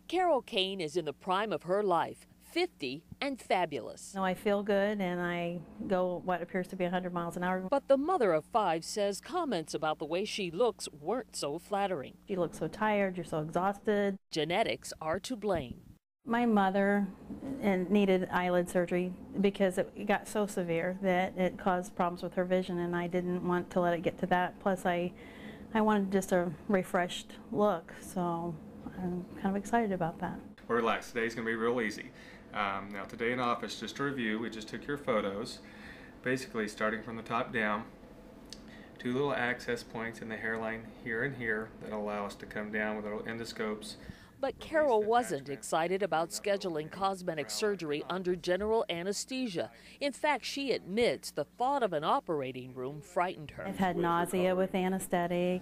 Carol Kane is in the prime of her life, 50 and fabulous. I feel good and I go what appears to be 100 miles an hour. But the mother of 5 says comments about the way she looks weren't so flattering. You look so tired, you're so exhausted. Genetics are to blame. My mother needed eyelid surgery because it got so severe that it caused problems with her vision, and I didn't want to let it get to that. Plus I wanted just a refreshed look, so I'm kind of excited about that. Well, relax, today's going to be real easy. Now today in office, just to review, we just took your photos, basically starting from the top down, 2 little access points in the hairline here and here that allow us to come down with little endoscopes. But Carol wasn't excited about scheduling cosmetic surgery under general anesthesia. In fact, she admits the thought of an operating room frightened her. I've had nausea with anesthetic.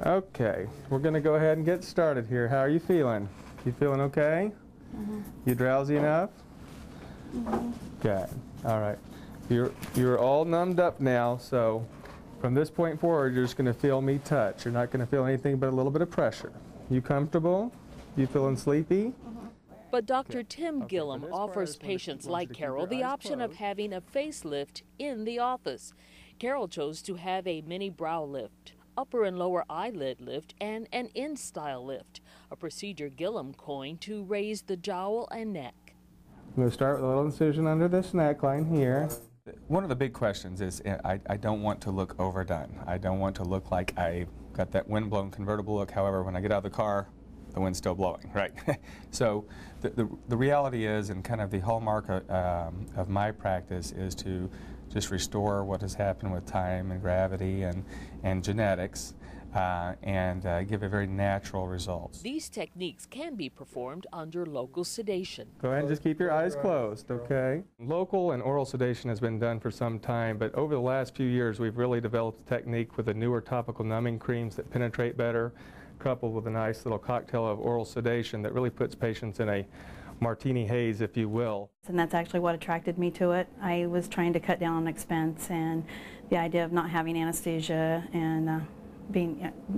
Okay, we're going to go ahead and get started here. How are you feeling? You feeling okay? You drowsy enough? Good. All right. You're all numbed up now, so from this point forward, you're just going to feel me touch. You're not going to feel anything but a little bit of pressure. You comfortable? You feeling sleepy? But Dr. Tim Gillum offers patients like Carol the option of having a facelift in the office. Carol chose to have a mini brow lift, upper and lower eyelid lift, and an in-style lift, a procedure Gillum coined to raise the jowl and neck. I'm going to start with a little incision under this neckline here. One of the big questions is I don't want to look overdone. I don't want to look like I got that windblown convertible look. However, when I get out of the car, the wind's still blowing, right? So the reality is, and kind of the hallmark of my practice is to just restore what has happened with time and gravity and genetics and give a very natural result. These techniques can be performed under local sedation. Go ahead and just keep your eyes closed, okay? Local and oral sedation has been done for some time, but over the last few years we've really developed a technique with the newer topical numbing creams that penetrate better, coupled with a nice little cocktail of oral sedation that really puts patients in a martini haze, if you will. And that's actually what attracted me to it. I was trying to cut down on expense, and the idea of not having anesthesia and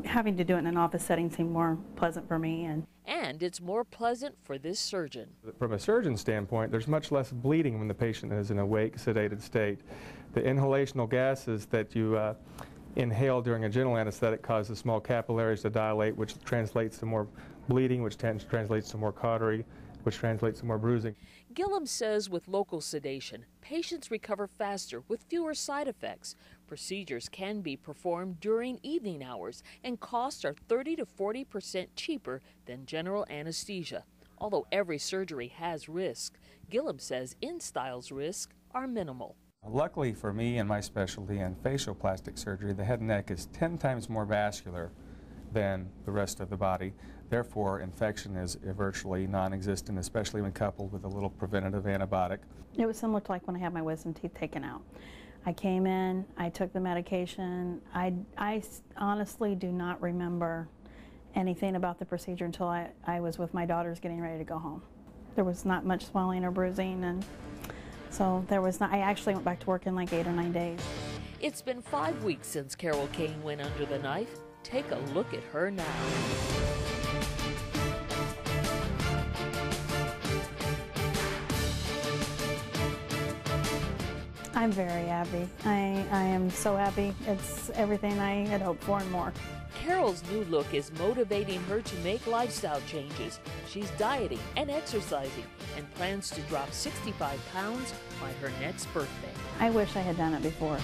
having to do it in an office setting seemed more pleasant for me. And it's more pleasant for this surgeon. From a surgeon standpoint, there's much less bleeding when the patient is in a awake, sedated state. The inhalational gases that you inhale during a general anesthetic causes small capillaries to dilate, which translates to more bleeding, which translates to more cautery, which translates to more bruising. Gillum says with local sedation, patients recover faster with fewer side effects. Procedures can be performed during evening hours, and costs are 30 to 40% cheaper than general anesthesia. Although every surgery has risk, Gillum says in-style's risks are minimal. Luckily for me and my specialty in facial plastic surgery, the head and neck is 10 times more vascular than the rest of the body. Therefore, infection is virtually non-existent, especially when coupled with a little preventative antibiotic. It was similar to like when I had my wisdom teeth taken out. I came in, I took the medication. I honestly do not remember anything about the procedure until I was with my daughters getting ready to go home. There was not much swelling or bruising, and so there was not. I actually went back to work in like 8 or 9 days. It's been 5 weeks since Carol Kane went under the knife. Take a look at her now. I'm very happy. I am so happy. It's everything I had hoped for and more. Carol's new look is motivating her to make lifestyle changes. She's dieting and exercising and plans to drop 65 pounds by her next birthday. I wish I had done it before.